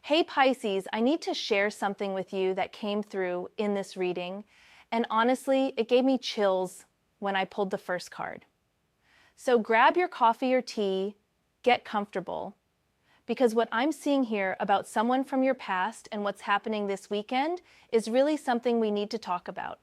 Hey Pisces, I need to share something with you that came through in this reading, and honestly, it gave me chills when I pulled the first card. So grab your coffee or tea, get comfortable, because what I'm seeing here about someone from your past and what's happening this weekend is really something we need to talk about.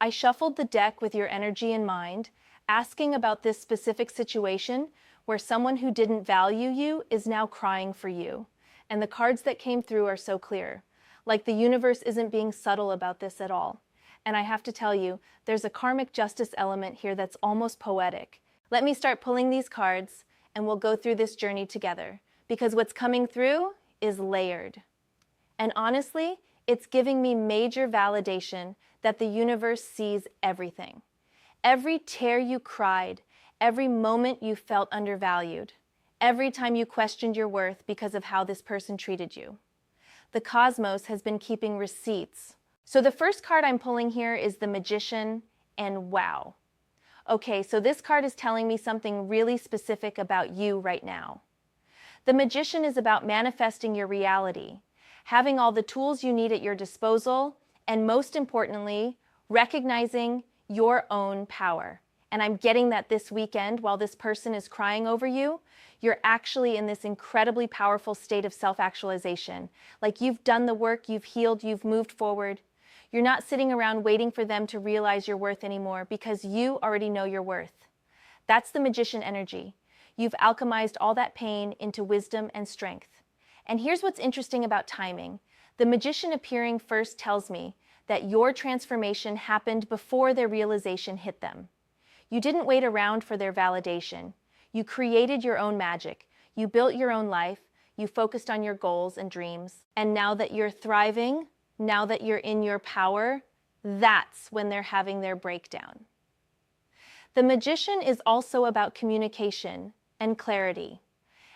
I shuffled the deck with your energy in mind, asking about this specific situation where someone who didn't value you is now crying for you. And the cards that came through are so clear. Like the universe isn't being subtle about this at all. And I have to tell you, there's a karmic justice element here that's almost poetic. Let me start pulling these cards and we'll go through this journey together. Because what's coming through is layered. And honestly, it's giving me major validation that the universe sees everything. Every tear you cried, every moment you felt undervalued, every time you questioned your worth because of how this person treated you. The cosmos has been keeping receipts. So the first card I'm pulling here is the Magician, and wow. Okay, so this card is telling me something really specific about you right now. The Magician is about manifesting your reality, having all the tools you need at your disposal, and most importantly, recognizing your own power. And I'm getting that this weekend while this person is crying over you, you're actually in this incredibly powerful state of self-actualization. Like you've done the work, you've healed, you've moved forward. You're not sitting around waiting for them to realize your worth anymore because you already know your worth. That's the Magician energy. You've alchemized all that pain into wisdom and strength. And here's what's interesting about timing. The Magician appearing first tells me that your transformation happened before their realization hit them. You didn't wait around for their validation. You created your own magic. You built your own life. You focused on your goals and dreams. And now that you're thriving, now that you're in your power, that's when they're having their breakdown. The Magician is also about communication and clarity.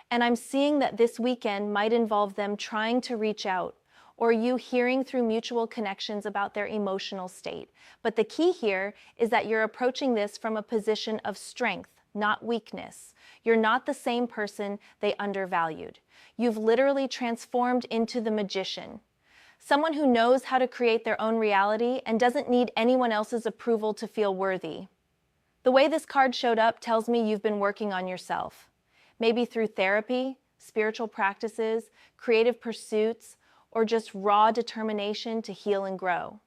And I'm seeing that this weekend might involve them trying to reach out, or you hearing through mutual connections about their emotional state. But the key here is that you're approaching this from a position of strength, not weakness. You're not the same person they undervalued. You've literally transformed into the Magician, someone who knows how to create their own reality and doesn't need anyone else's approval to feel worthy. The way this card showed up tells me you've been working on yourself, maybe through therapy, spiritual practices, creative pursuits, or just raw determination to heal and grow.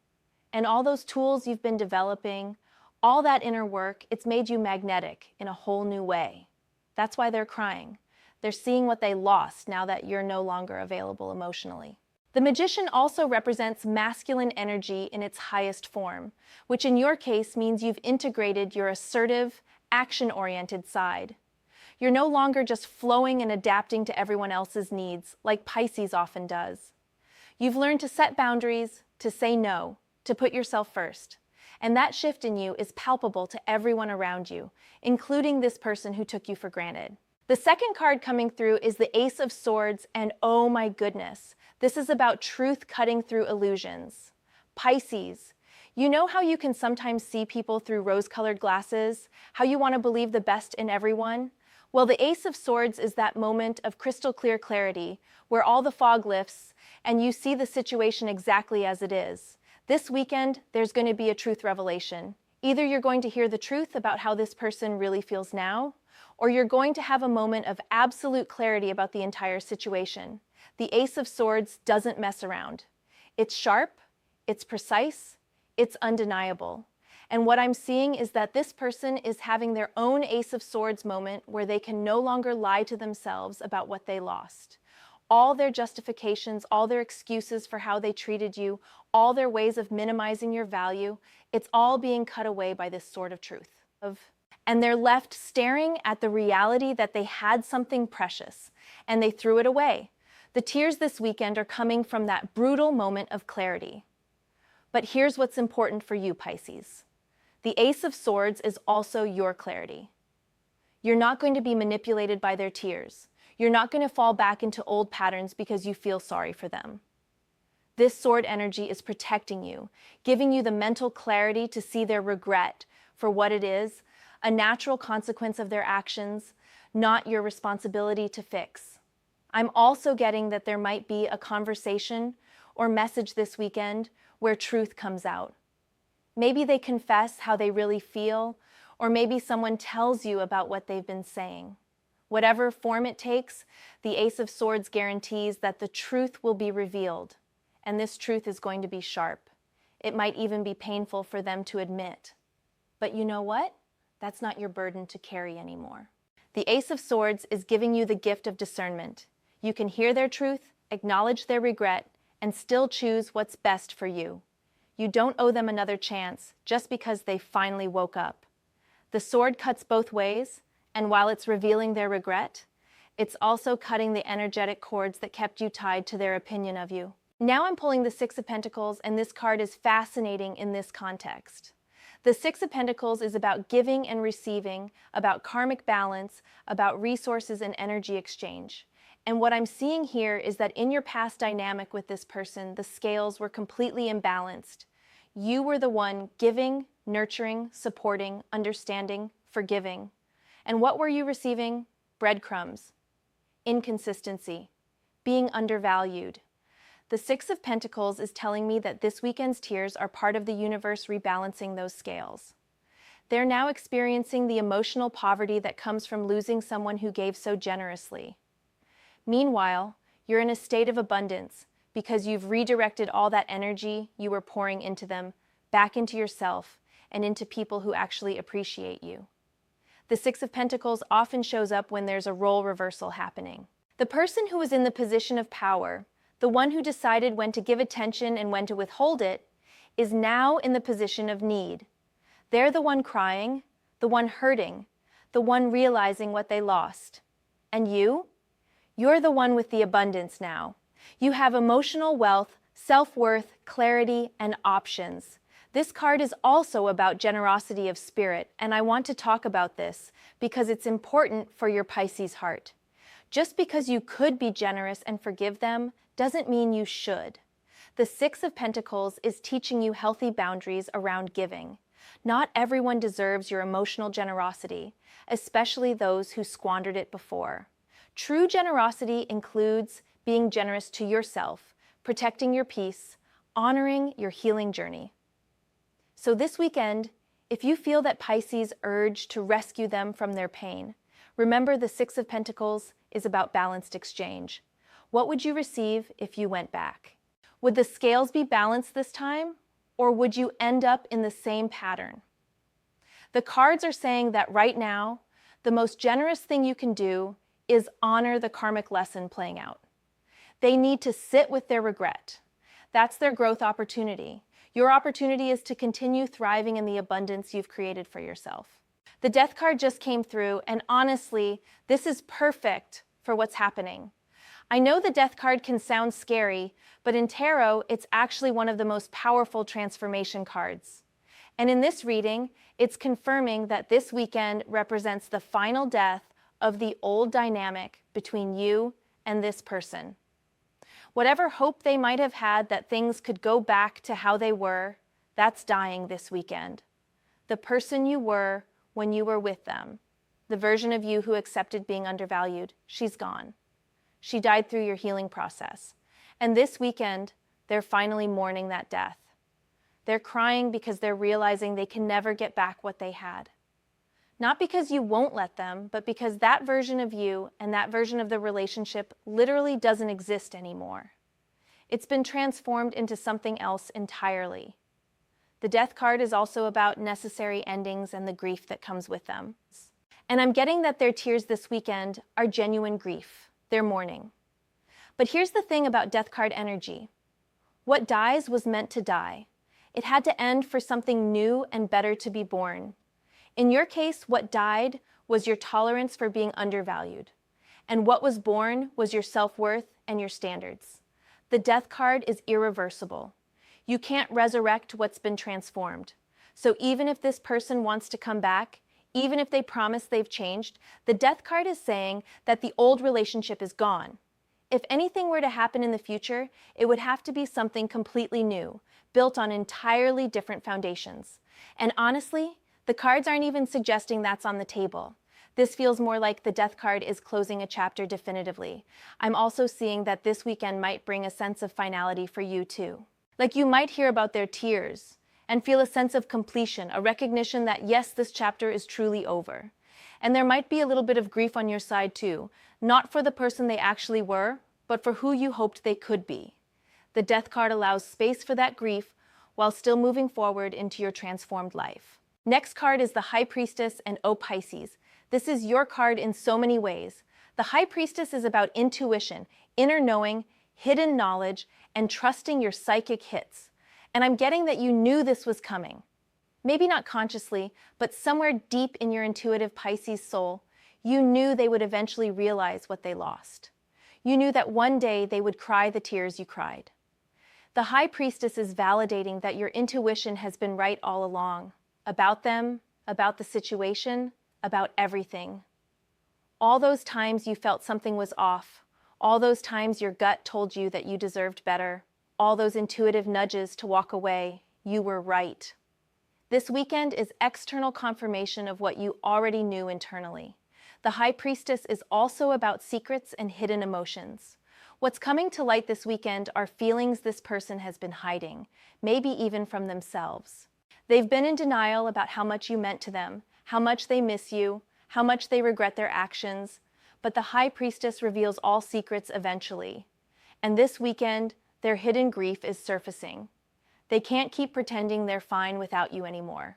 And all those tools you've been developing, all that inner work, it's made you magnetic in a whole new way. That's why they're crying. They're seeing what they lost now that you're no longer available emotionally. The Magician also represents masculine energy in its highest form, which in your case means you've integrated your assertive, action-oriented side. You're no longer just flowing and adapting to everyone else's needs, like Pisces often does. You've learned to set boundaries, to say no, to put yourself first. And that shift in you is palpable to everyone around you, including this person who took you for granted. The second card coming through is the Ace of Swords, and oh my goodness, this is about truth cutting through illusions. Pisces, you know how you can sometimes see people through rose-colored glasses? How you want to believe the best in everyone? Well, the Ace of Swords is that moment of crystal clear clarity where all the fog lifts and you see the situation exactly as it is. This weekend, there's going to be a truth revelation. Either you're going to hear the truth about how this person really feels now, or you're going to have a moment of absolute clarity about the entire situation. The Ace of Swords doesn't mess around. It's sharp, it's precise, it's undeniable. And what I'm seeing is that this person is having their own Ace of Swords moment where they can no longer lie to themselves about what they lost. All their justifications, all their excuses for how they treated you, all their ways of minimizing your value, it's all being cut away by this sword of truth. And they're left staring at the reality that they had something precious, and they threw it away. The tears this weekend are coming from that brutal moment of clarity. But here's what's important for you, Pisces. The Ace of Swords is also your clarity. You're not going to be manipulated by their tears. You're not going to fall back into old patterns because you feel sorry for them. This sword energy is protecting you, giving you the mental clarity to see their regret for what it is, a natural consequence of their actions, not your responsibility to fix. I'm also getting that there might be a conversation or message this weekend where truth comes out. Maybe they confess how they really feel, or maybe someone tells you about what they've been saying. Whatever form it takes, the Ace of Swords guarantees that the truth will be revealed, and this truth is going to be sharp. It might even be painful for them to admit. But you know what? That's not your burden to carry anymore. The Ace of Swords is giving you the gift of discernment. You can hear their truth, acknowledge their regret, and still choose what's best for you. You don't owe them another chance just because they finally woke up. The sword cuts both ways, and while it's revealing their regret, it's also cutting the energetic cords that kept you tied to their opinion of you. Now I'm pulling the Six of Pentacles, and this card is fascinating in this context. The Six of Pentacles is about giving and receiving, about karmic balance, about resources and energy exchange. And what I'm seeing here is that in your past dynamic with this person, the scales were completely imbalanced. You were the one giving, nurturing, supporting, understanding, forgiving. And what were you receiving? Breadcrumbs, inconsistency, being undervalued. The Six of Pentacles is telling me that this weekend's tears are part of the universe rebalancing those scales. They're now experiencing the emotional poverty that comes from losing someone who gave so generously. Meanwhile, you're in a state of abundance because you've redirected all that energy you were pouring into them back into yourself and into people who actually appreciate you. The Six of Pentacles often shows up when there's a role reversal happening. The person who was in the position of power, the one who decided when to give attention and when to withhold it, is now in the position of need. They're the one crying, the one hurting, the one realizing what they lost. And you? You're the one with the abundance now. You have emotional wealth, self-worth, clarity, and options. This card is also about generosity of spirit, and I want to talk about this because it's important for your Pisces heart. Just because you could be generous and forgive them doesn't mean you should. The Six of Pentacles is teaching you healthy boundaries around giving. Not everyone deserves your emotional generosity, especially those who squandered it before. True generosity includes being generous to yourself, protecting your peace, honoring your healing journey. So this weekend, if you feel that Pisces urge to rescue them from their pain, remember the Six of Pentacles is about balanced exchange. What would you receive if you went back? Would the scales be balanced this time, or would you end up in the same pattern? The cards are saying that right now, the most generous thing you can do is honor the karmic lesson playing out. They need to sit with their regret. That's their growth opportunity. Your opportunity is to continue thriving in the abundance you've created for yourself. The Death card just came through, and honestly, this is perfect for what's happening. I know the Death card can sound scary, but in tarot, it's actually one of the most powerful transformation cards. And in this reading, it's confirming that this weekend represents the final death of the old dynamic between you and this person. Whatever hope they might have had that things could go back to how they were, that's dying this weekend. The person you were when you were with them, the version of you who accepted being undervalued, she's gone. She died through your healing process. And this weekend, they're finally mourning that death. They're crying because they're realizing they can never get back what they had. Not because you won't let them, but because that version of you and that version of the relationship literally doesn't exist anymore. It's been transformed into something else entirely. The Death card is also about necessary endings and the grief that comes with them. And I'm getting that their tears this weekend are genuine grief. They're mourning. But here's the thing about Death card energy. What dies was meant to die. It had to end for something new and better to be born. In your case, what died was your tolerance for being undervalued. And what was born was your self-worth and your standards. The Death card is irreversible. You can't resurrect what's been transformed. So even if this person wants to come back, even if they promise they've changed, the Death card is saying that the old relationship is gone. If anything were to happen in the future, it would have to be something completely new, built on entirely different foundations. And honestly, the cards aren't even suggesting that's on the table. This feels more like the Death card is closing a chapter definitively. I'm also seeing that this weekend might bring a sense of finality for you too. Like you might hear about their tears and feel a sense of completion, a recognition that yes, this chapter is truly over. And there might be a little bit of grief on your side too, not for the person they actually were, but for who you hoped they could be. The Death card allows space for that grief while still moving forward into your transformed life. Next card is the High Priestess and O Pisces. This is your card in so many ways. The High Priestess is about intuition, inner knowing, hidden knowledge, and trusting your psychic hits. And I'm getting that you knew this was coming. Maybe not consciously, but somewhere deep in your intuitive Pisces soul, you knew they would eventually realize what they lost. You knew that one day they would cry the tears you cried. The High Priestess is validating that your intuition has been right all along. About them, about the situation, about everything. All those times you felt something was off, all those times your gut told you that you deserved better, all those intuitive nudges to walk away, you were right. This weekend is external confirmation of what you already knew internally. The High Priestess is also about secrets and hidden emotions. What's coming to light this weekend are feelings this person has been hiding, maybe even from themselves. They've been in denial about how much you meant to them, how much they miss you, how much they regret their actions, but the High Priestess reveals all secrets eventually. And this weekend, their hidden grief is surfacing. They can't keep pretending they're fine without you anymore.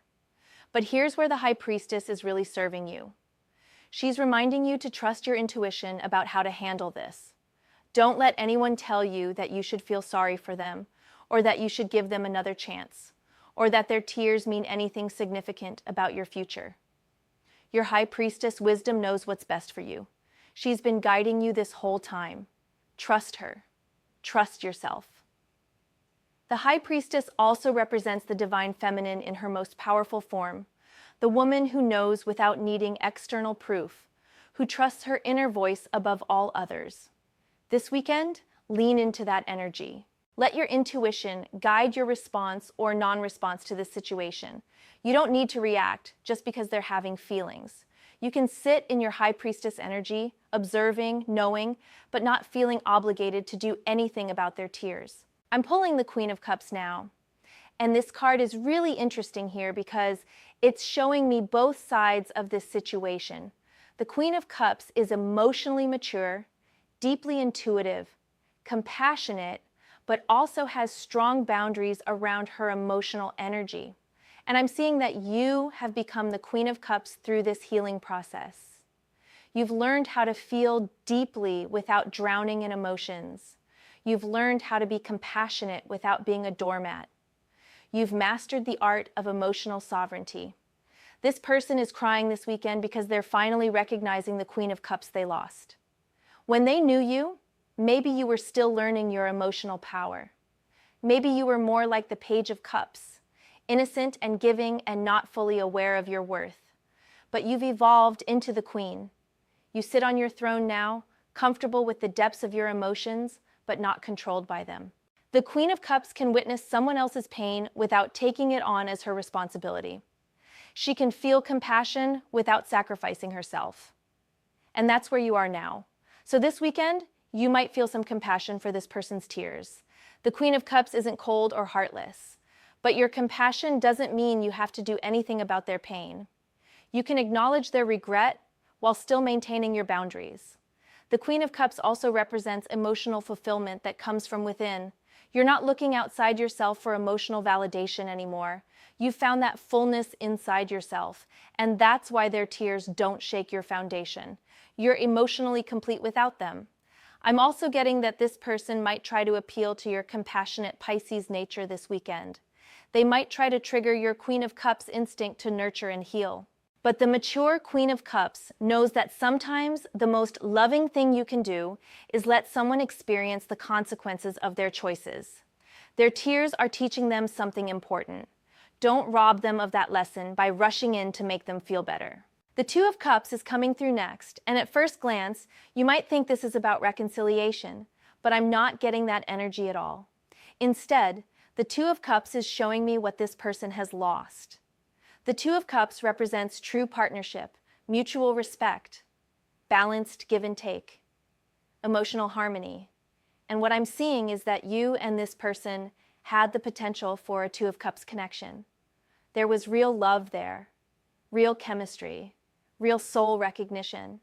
But here's where the High Priestess is really serving you. She's reminding you to trust your intuition about how to handle this. Don't let anyone tell you that you should feel sorry for them, or that you should give them another chance, or that their tears mean anything significant about your future. Your High Priestess wisdom knows what's best for you. She's been guiding you this whole time. Trust her. Trust yourself. The High Priestess also represents the divine feminine in her most powerful form, the woman who knows without needing external proof, who trusts her inner voice above all others. This weekend, lean into that energy. Let your intuition guide your response or non-response to this situation. You don't need to react just because they're having feelings. You can sit in your High Priestess energy, observing, knowing, but not feeling obligated to do anything about their tears. I'm pulling the Queen of Cups now. And this card is really interesting here because it's showing me both sides of this situation. The Queen of Cups is emotionally mature, deeply intuitive, compassionate, but also has strong boundaries around her emotional energy. And I'm seeing that you have become the Queen of Cups through this healing process. You've learned how to feel deeply without drowning in emotions. You've learned how to be compassionate without being a doormat. You've mastered the art of emotional sovereignty. This person is crying this weekend because they're finally recognizing the Queen of Cups they lost. When they knew you, maybe you were still learning your emotional power. Maybe you were more like the Page of Cups, innocent and giving and not fully aware of your worth. But you've evolved into the Queen. You sit on your throne now, comfortable with the depths of your emotions, but not controlled by them. The Queen of Cups can witness someone else's pain without taking it on as her responsibility. She can feel compassion without sacrificing herself. And that's where you are now. So this weekend, you might feel some compassion for this person's tears. The Queen of Cups isn't cold or heartless, but your compassion doesn't mean you have to do anything about their pain. You can acknowledge their regret while still maintaining your boundaries. The Queen of Cups also represents emotional fulfillment that comes from within. You're not looking outside yourself for emotional validation anymore. You've found that fullness inside yourself, and that's why their tears don't shake your foundation. You're emotionally complete without them. I'm also getting that this person might try to appeal to your compassionate Pisces nature this weekend. They might try to trigger your Queen of Cups instinct to nurture and heal. But the mature Queen of Cups knows that sometimes the most loving thing you can do is let someone experience the consequences of their choices. Their tears are teaching them something important. Don't rob them of that lesson by rushing in to make them feel better. The Two of Cups is coming through next, and at first glance, you might think this is about reconciliation, but I'm not getting that energy at all. Instead, the Two of Cups is showing me what this person has lost. The Two of Cups represents true partnership, mutual respect, balanced give and take, emotional harmony. And what I'm seeing is that you and this person had the potential for a Two of Cups connection. There was real love there, real chemistry, real soul recognition.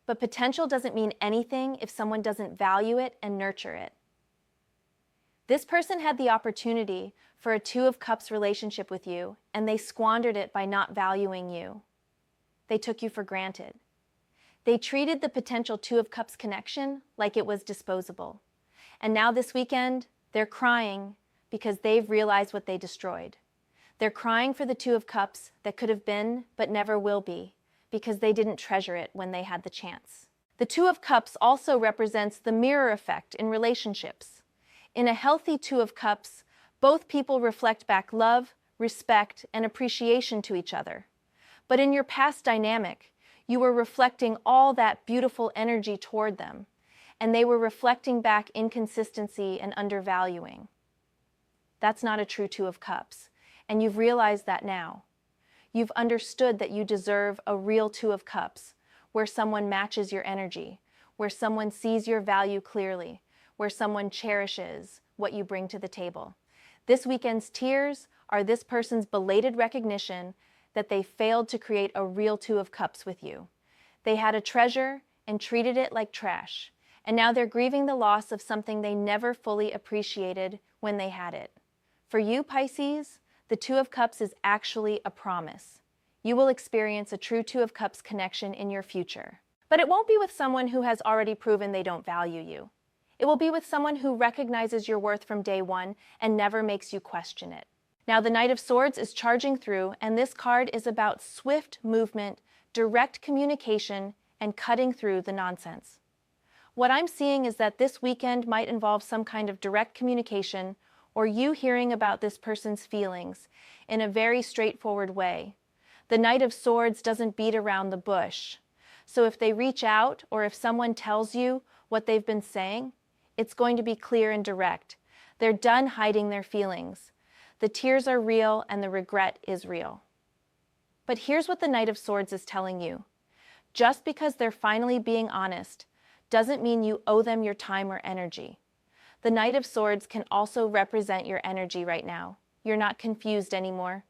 But potential doesn't mean anything if someone doesn't value it and nurture it. This person had the opportunity for a Two of Cups relationship with you, and they squandered it by not valuing you. They took you for granted. They treated the potential Two of Cups connection like it was disposable. And now this weekend, they're crying because they've realized what they destroyed. They're crying for the Two of Cups that could have been but never will be, because they didn't treasure it when they had the chance. The Two of Cups also represents the mirror effect in relationships. In a healthy Two of Cups, both people reflect back love, respect, and appreciation to each other. But in your past dynamic, you were reflecting all that beautiful energy toward them, and they were reflecting back inconsistency and undervaluing. That's not a true Two of Cups, and you've realized that now. You've understood that you deserve a real Two of Cups, where someone matches your energy, where someone sees your value clearly, where someone cherishes what you bring to the table. This weekend's tears are this person's belated recognition that they failed to create a real Two of Cups with you. They had a treasure and treated it like trash, and now they're grieving the loss of something they never fully appreciated when they had it. For you, Pisces, the Two of Cups is actually a promise. You will experience a true Two of Cups connection in your future. But it won't be with someone who has already proven they don't value you. It will be with someone who recognizes your worth from day one and never makes you question it. Now, the Knight of Swords is charging through, and this card is about swift movement, direct communication, and cutting through the nonsense. What I'm seeing is that this weekend might involve some kind of direct communication or you hearing about this person's feelings in a very straightforward way. The Knight of Swords doesn't beat around the bush. So if they reach out or if someone tells you what they've been saying, it's going to be clear and direct. They're done hiding their feelings. The tears are real and the regret is real. But here's what the Knight of Swords is telling you. Just because they're finally being honest doesn't mean you owe them your time or energy. The Knight of Swords can also represent your energy right now. You're not confused anymore.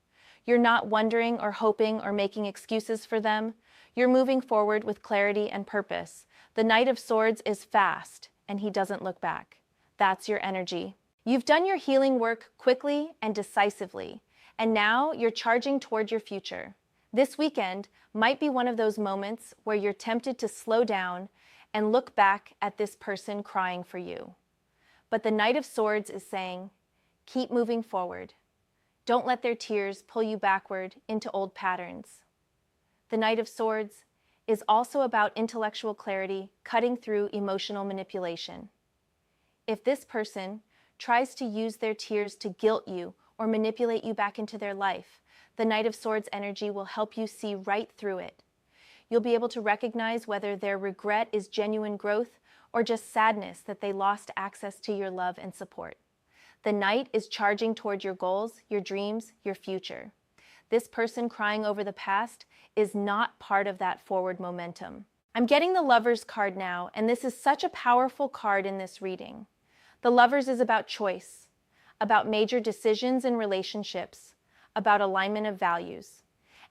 You're not wondering or hoping or making excuses for them. You're moving forward with clarity and purpose. The Knight of Swords is fast, and he doesn't look back. That's your energy. You've done your healing work quickly and decisively, and now you're charging toward your future. This weekend might be one of those moments where you're tempted to slow down and look back at this person crying for you. But the Knight of Swords is saying, keep moving forward. Don't let their tears pull you backward into old patterns. The Knight of Swords is also about intellectual clarity, cutting through emotional manipulation. If this person tries to use their tears to guilt you or manipulate you back into their life, the Knight of Swords energy will help you see right through it. You'll be able to recognize whether their regret is genuine growth or just sadness that they lost access to your love and support. The Knight is charging toward your goals, your dreams, your future. This person crying over the past is not part of that forward momentum. I'm getting the Lovers card now, and this is such a powerful card in this reading. The Lovers is about choice, about major decisions in relationships, about alignment of values.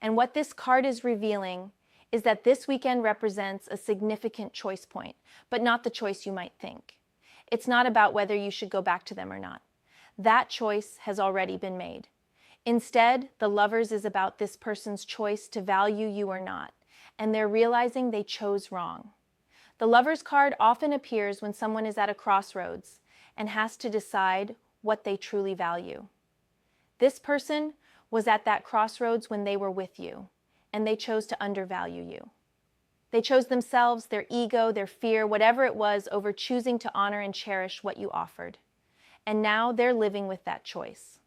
And what this card is revealing is that this weekend represents a significant choice point, but not the choice you might think. It's not about whether you should go back to them or not. That choice has already been made. Instead, the Lovers is about this person's choice to value you or not, and they're realizing they chose wrong. The Lovers card often appears when someone is at a crossroads and has to decide what they truly value. This person was at that crossroads when they were with you, and they chose to undervalue you. They chose themselves, their ego, their fear, whatever it was, over choosing to honor and cherish what you offered. And now they're living with that choice.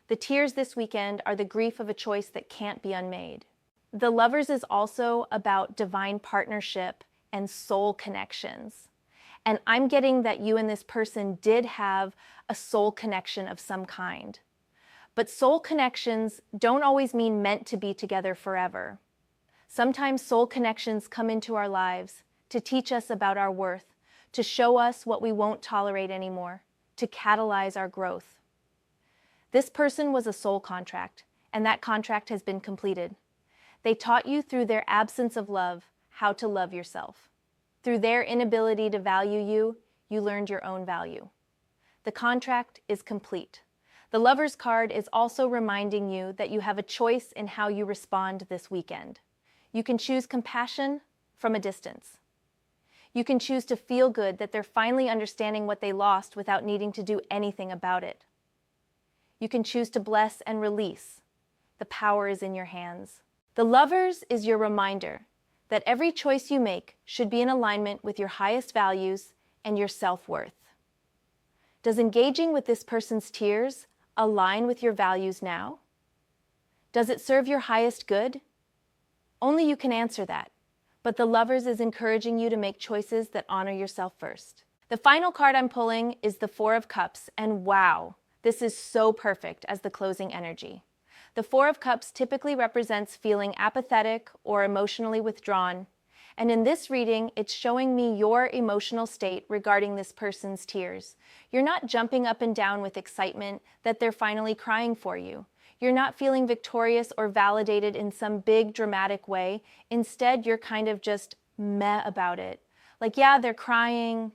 The tears this weekend are the grief of a choice that can't be unmade. The Lovers is also about divine partnership and soul connections. And I'm getting that you and this person did have a soul connection of some kind. But soul connections don't always mean meant to be together forever. Sometimes soul connections come into our lives to teach us about our worth, to show us what we won't tolerate anymore, to catalyze our growth. This person was a soul contract, and that contract has been completed. They taught you through their absence of love how to love yourself. Through their inability to value you, you learned your own value. The contract is complete. The Lover's card is also reminding you that you have a choice in how you respond this weekend. You can choose compassion from a distance. You can choose to feel good that they're finally understanding what they lost without needing to do anything about it. You can choose to bless and release. The power is in your hands. The Lovers is your reminder that every choice you make should be in alignment with your highest values and your self-worth. Does engaging with this person's tears align with your values now? Does it serve your highest good? Only you can answer that, but the Lovers is encouraging you to make choices that honor yourself first. The final card I'm pulling is the Four of Cups, and wow, this is so perfect as the closing energy. The Four of Cups typically represents feeling apathetic or emotionally withdrawn, and in this reading, it's showing me your emotional state regarding this person's tears. You're not jumping up and down with excitement that they're finally crying for you. You're not feeling victorious or validated in some big dramatic way. Instead, you're kind of just meh about it. Like, yeah, they're crying,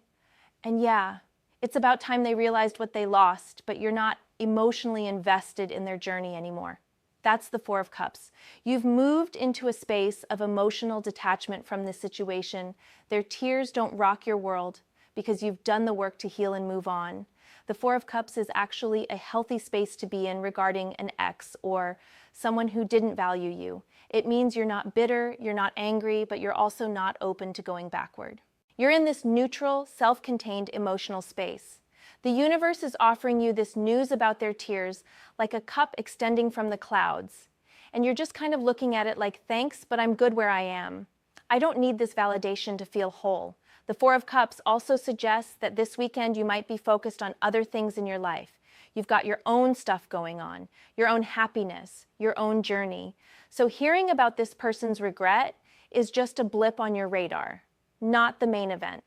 and yeah, it's about time they realized what they lost, but you're not emotionally invested in their journey anymore. That's the Four of Cups. You've moved into a space of emotional detachment from this situation. Their tears don't rock your world because you've done the work to heal and move on. The Four of Cups is actually a healthy space to be in regarding an ex or someone who didn't value you. It means you're not bitter, you're not angry, but you're also not open to going backward. You're in this neutral, self-contained emotional space. The universe is offering you this news about their tears like a cup extending from the clouds. And you're just kind of looking at it like, thanks, but I'm good where I am. I don't need this validation to feel whole. The Four of Cups also suggests that this weekend you might be focused on other things in your life. You've got your own stuff going on, your own happiness, your own journey. So hearing about this person's regret is just a blip on your radar, not the main event.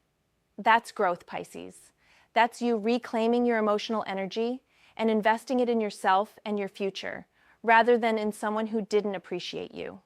That's growth, Pisces. That's you reclaiming your emotional energy and investing it in yourself and your future, rather than in someone who didn't appreciate you.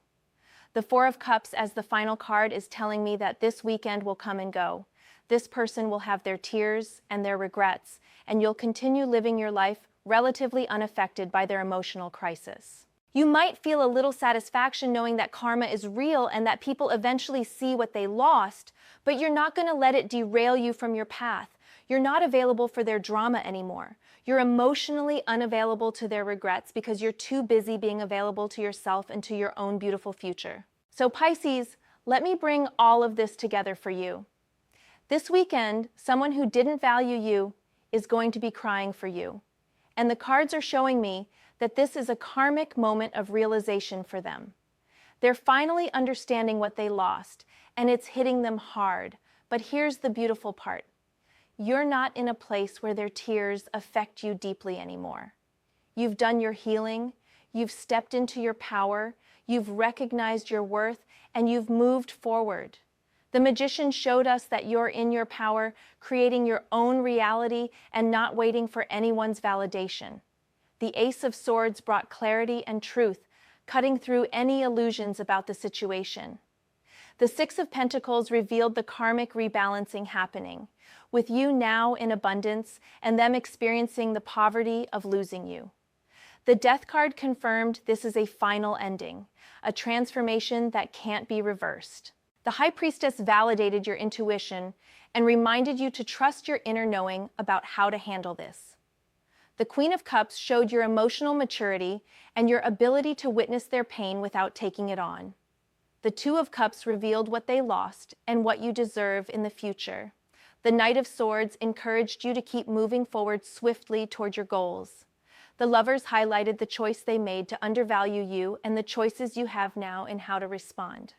The Four of Cups as the final card is telling me that this weekend will come and go. This person will have their tears and their regrets, and you'll continue living your life relatively unaffected by their emotional crisis. You might feel a little satisfaction knowing that karma is real and that people eventually see what they lost, but you're not going to let it derail you from your path. You're not available for their drama anymore. You're emotionally unavailable to their regrets because you're too busy being available to yourself and to your own beautiful future. So Pisces, let me bring all of this together for you. This weekend, someone who didn't value you is going to be crying for you. And the cards are showing me that this is a karmic moment of realization for them. They're finally understanding what they lost, and it's hitting them hard. But here's the beautiful part. You're not in a place where their tears affect you deeply anymore. You've done your healing, you've stepped into your power, you've recognized your worth, and you've moved forward. The Magician showed us that you're in your power, creating your own reality and not waiting for anyone's validation. The Ace of Swords brought clarity and truth, cutting through any illusions about the situation. The Six of Pentacles revealed the karmic rebalancing happening, with you now in abundance and them experiencing the poverty of losing you. The Death card confirmed this is a final ending, a transformation that can't be reversed. The High Priestess validated your intuition and reminded you to trust your inner knowing about how to handle this. The Queen of Cups showed your emotional maturity and your ability to witness their pain without taking it on. The Two of Cups revealed what they lost and what you deserve in the future. The Knight of Swords encouraged you to keep moving forward swiftly toward your goals. The Lovers highlighted the choice they made to undervalue you and the choices you have now in how to respond.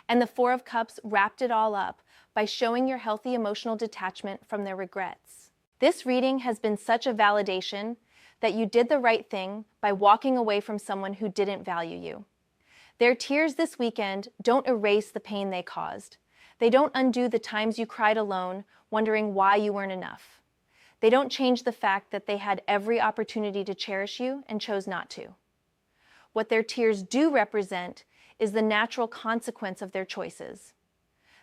And the Four of Cups wrapped it all up by showing your healthy emotional detachment from their regrets. This reading has been such a validation that you did the right thing by walking away from someone who didn't value you. Their tears this weekend don't erase the pain they caused. They don't undo the times you cried alone, wondering why you weren't enough. They don't change the fact that they had every opportunity to cherish you and chose not to. What their tears do represent is the natural consequence of their choices.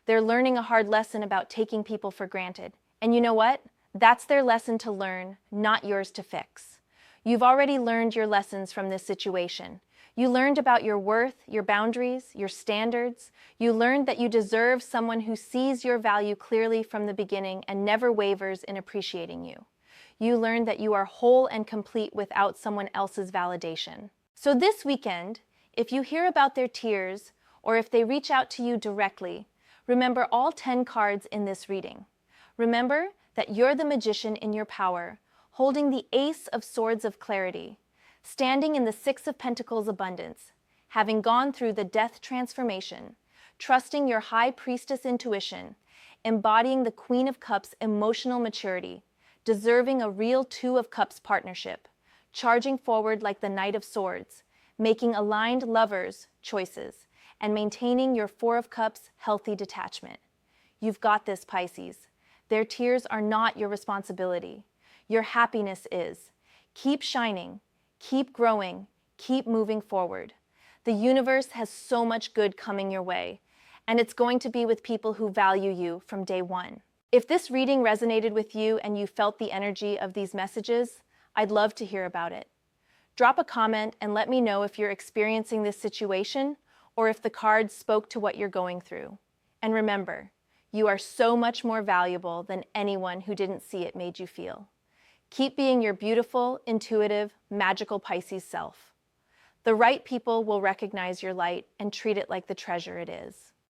They're learning a hard lesson about taking people for granted. And you know what? That's their lesson to learn, not yours to fix. You've already learned your lessons from this situation. You learned about your worth, your boundaries, your standards. You learned that you deserve someone who sees your value clearly from the beginning and never wavers in appreciating you. You learned that you are whole and complete without someone else's validation. So this weekend, if you hear about their tears, or if they reach out to you directly, remember all 10 cards in this reading. Remember that you're the magician in your power, holding the Ace of Swords of clarity, standing in the Six of Pentacles abundance, having gone through the death transformation, trusting your High Priestess intuition, embodying the Queen of Cups emotional maturity, deserving a real Two of Cups partnership, charging forward like the Knight of Swords, making aligned lovers' choices, and maintaining your Four of Cups healthy detachment. You've got this, Pisces. Their tears are not your responsibility. Your happiness is. Keep shining, keep growing, keep moving forward. The universe has so much good coming your way, and it's going to be with people who value you from day one. If this reading resonated with you and you felt the energy of these messages, I'd love to hear about it. Drop a comment and let me know if you're experiencing this situation or if the cards spoke to what you're going through. And remember, you are so much more valuable than anyone who didn't see it made you feel. Keep being your beautiful, intuitive, magical Pisces self. The right people will recognize your light and treat it like the treasure it is.